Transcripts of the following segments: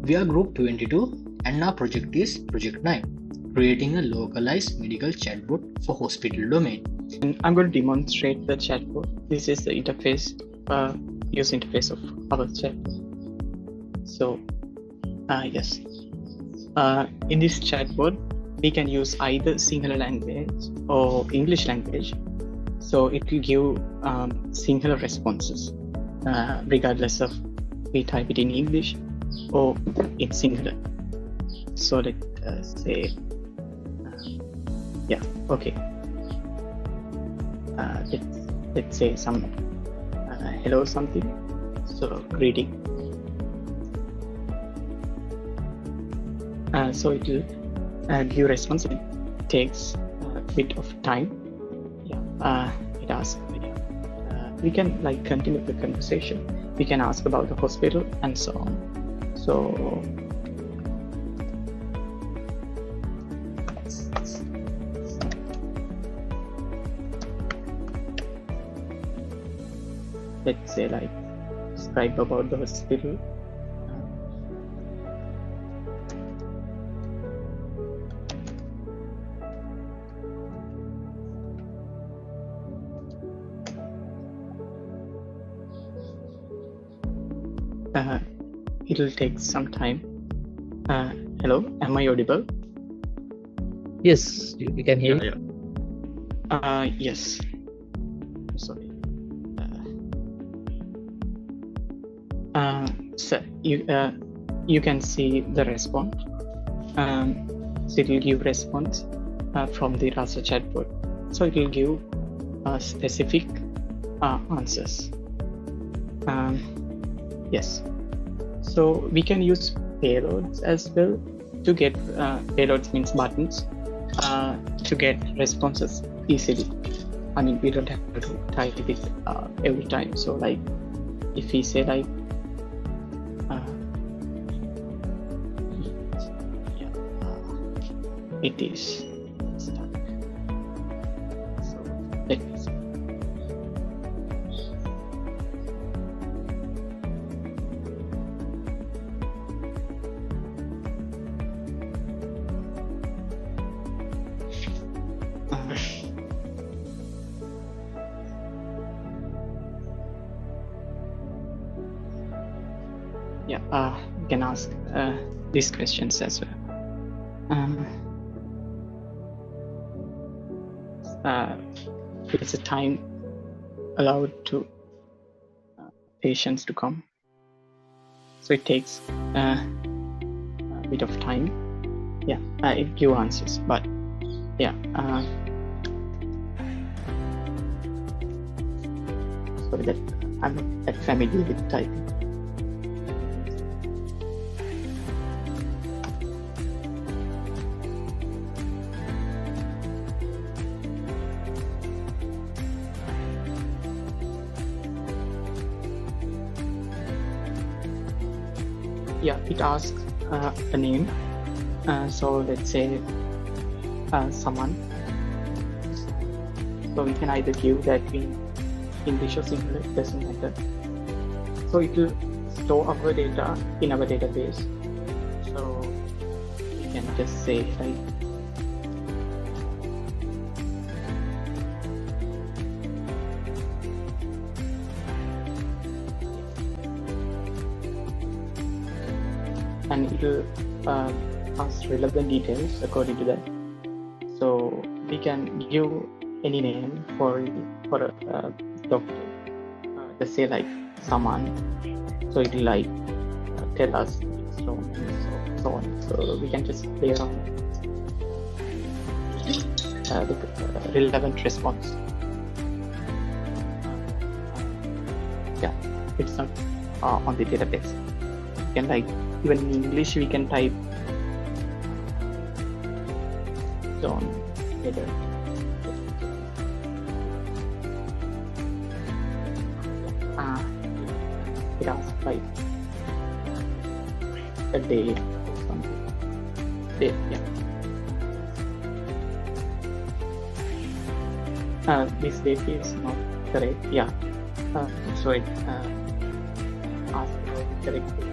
We are group 22 and our project is project 9, creating a localized medical chatbot for hospital domain. And I'm going to demonstrate the chatbot. This is the interface, user interface of our chatbot. So, yes. In this chatbot, we can use either Sinhala language or English language. So it will give Sinhala responses, regardless of we type it in English or in Sinhala. So let's say, yeah, okay. Let's say some hello something. So greeting. So it will give response. It takes a bit of time. Yeah, it asks. We can continue the conversation. We can ask about the hospital and so on. So let's say describe about the hospital. It will take some time. Hello, am I audible? Yes, we can hear you. Yes. Sorry. So you can see the response. So it will give response from the RASA chatbot. So it will give specific answers. Yes. So we can use payloads as well to get payloads means buttons to get responses easily. I mean, we don't have to type it every time. So if we say it is stuck. So let me see. You can ask these questions as well. It's a time allowed to patients to come. So it takes a bit of time. Yeah, it gives answers, but yeah. Sorry that I'm not that familiar with typing. Yeah, it asks a name. So let's say someone. So we can either give that in English or Sinhala, it doesn't matter. So it will store our data in our database. So we can just say and it will ask relevant details according to that. So we can give any name for a doctor. Let's say someone. So it will tell us so on. So we can just play around with relevant response. Yeah, it's not on the database. You can even in English we can type John later. It asks a date or something. Date, yeah. This date is not correct. Yeah. So it asks correct date.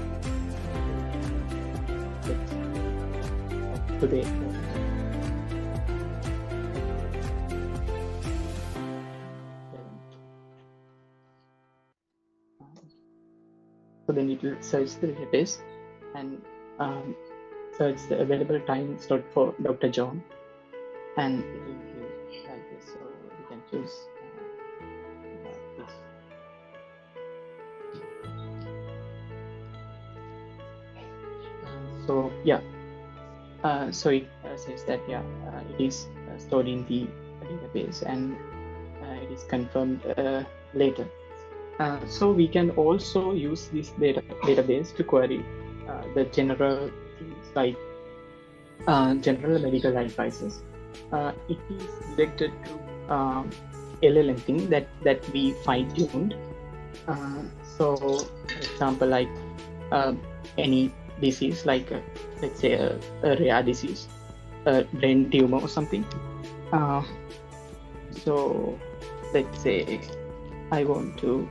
to the so then it will search the database and search the available time slot for Dr. John, and it will give like this. So we can choose this. So yeah, so it says that it is stored in the database and it is confirmed later. So we can also use this database to query the general things like general medical advices. It is directed to LLM thing that we fine-tuned. So for example, like any disease, like let's say a rare disease, a brain tumor or something. So let's say I want to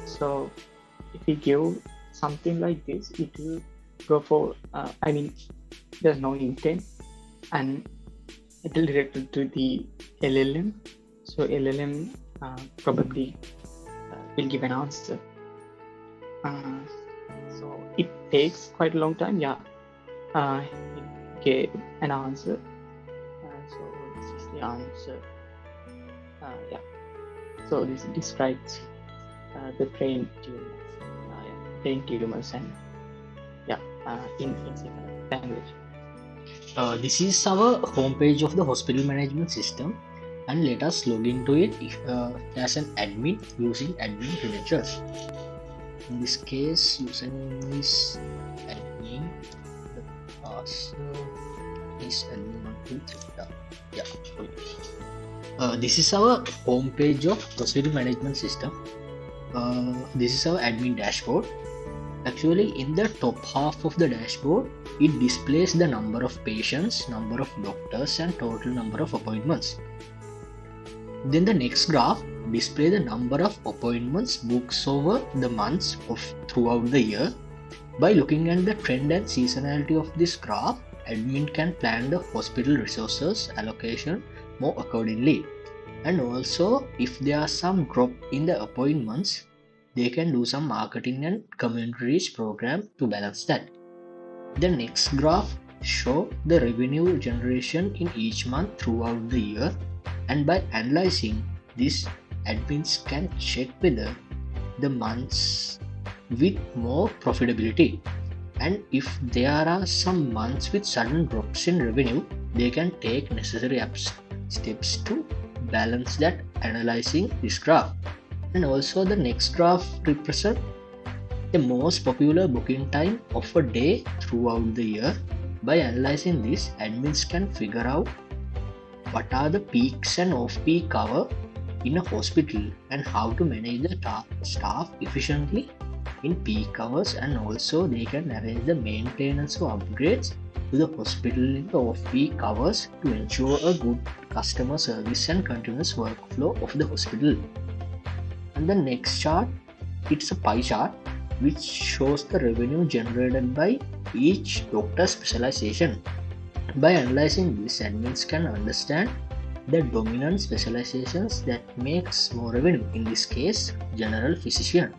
so if we give something like this, it will go for I mean there's no intent and it will direct it to the LLM. So LLM probably will give an answer. So it takes quite a long time. It gave an answer. So this is the answer. So this describes the brain tumors and in similar language. This is our homepage of the hospital management system, and let us log into it as an admin using admin credentials. In this case, username is admin, the password is admin123. This is our homepage of hospital management system. This is our admin dashboard. Actually, in the top half of the dashboard, it displays the number of patients, number of doctors, and total number of appointments. Then the next graph displays the number of appointments booked over the months throughout the year. By looking at the trend and seasonality of this graph, admin can plan the hospital resources allocation more accordingly. And also, if there are some drop in the appointments, they can do some marketing and community reach program to balance that. The next graph shows the revenue generation in each month throughout the year, and by analyzing this, admins can check whether the months with more profitability, and if there are some months with sudden drops in revenue, they can take necessary steps to balance that, analyzing this graph. And also the next graph represents the most popular booking time of a day throughout the year. By analyzing this, admins can figure out what are the peaks and off-peak hour in a hospital and how to manage the staff efficiently in peak hours, and also they can arrange the maintenance or upgrades to the hospital in the off-peak hours to ensure a good customer service and continuous workflow of the hospital. And the next chart, it's a pie chart which shows the revenue generated by each doctor's specialization. By analyzing this, admins can understand the dominant specializations that makes more revenue, in this case general physician.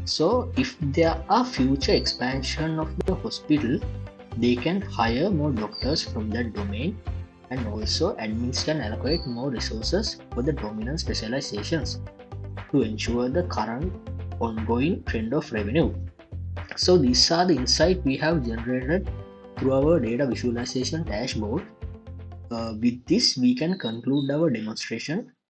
So if there are future expansion of the hospital, they can hire more doctors from that domain, and also admins can allocate more resources for the dominant specializations to ensure the current ongoing trend of revenue. So these are the insights we have generated through our data visualization dashboard. With this, we can conclude our demonstration.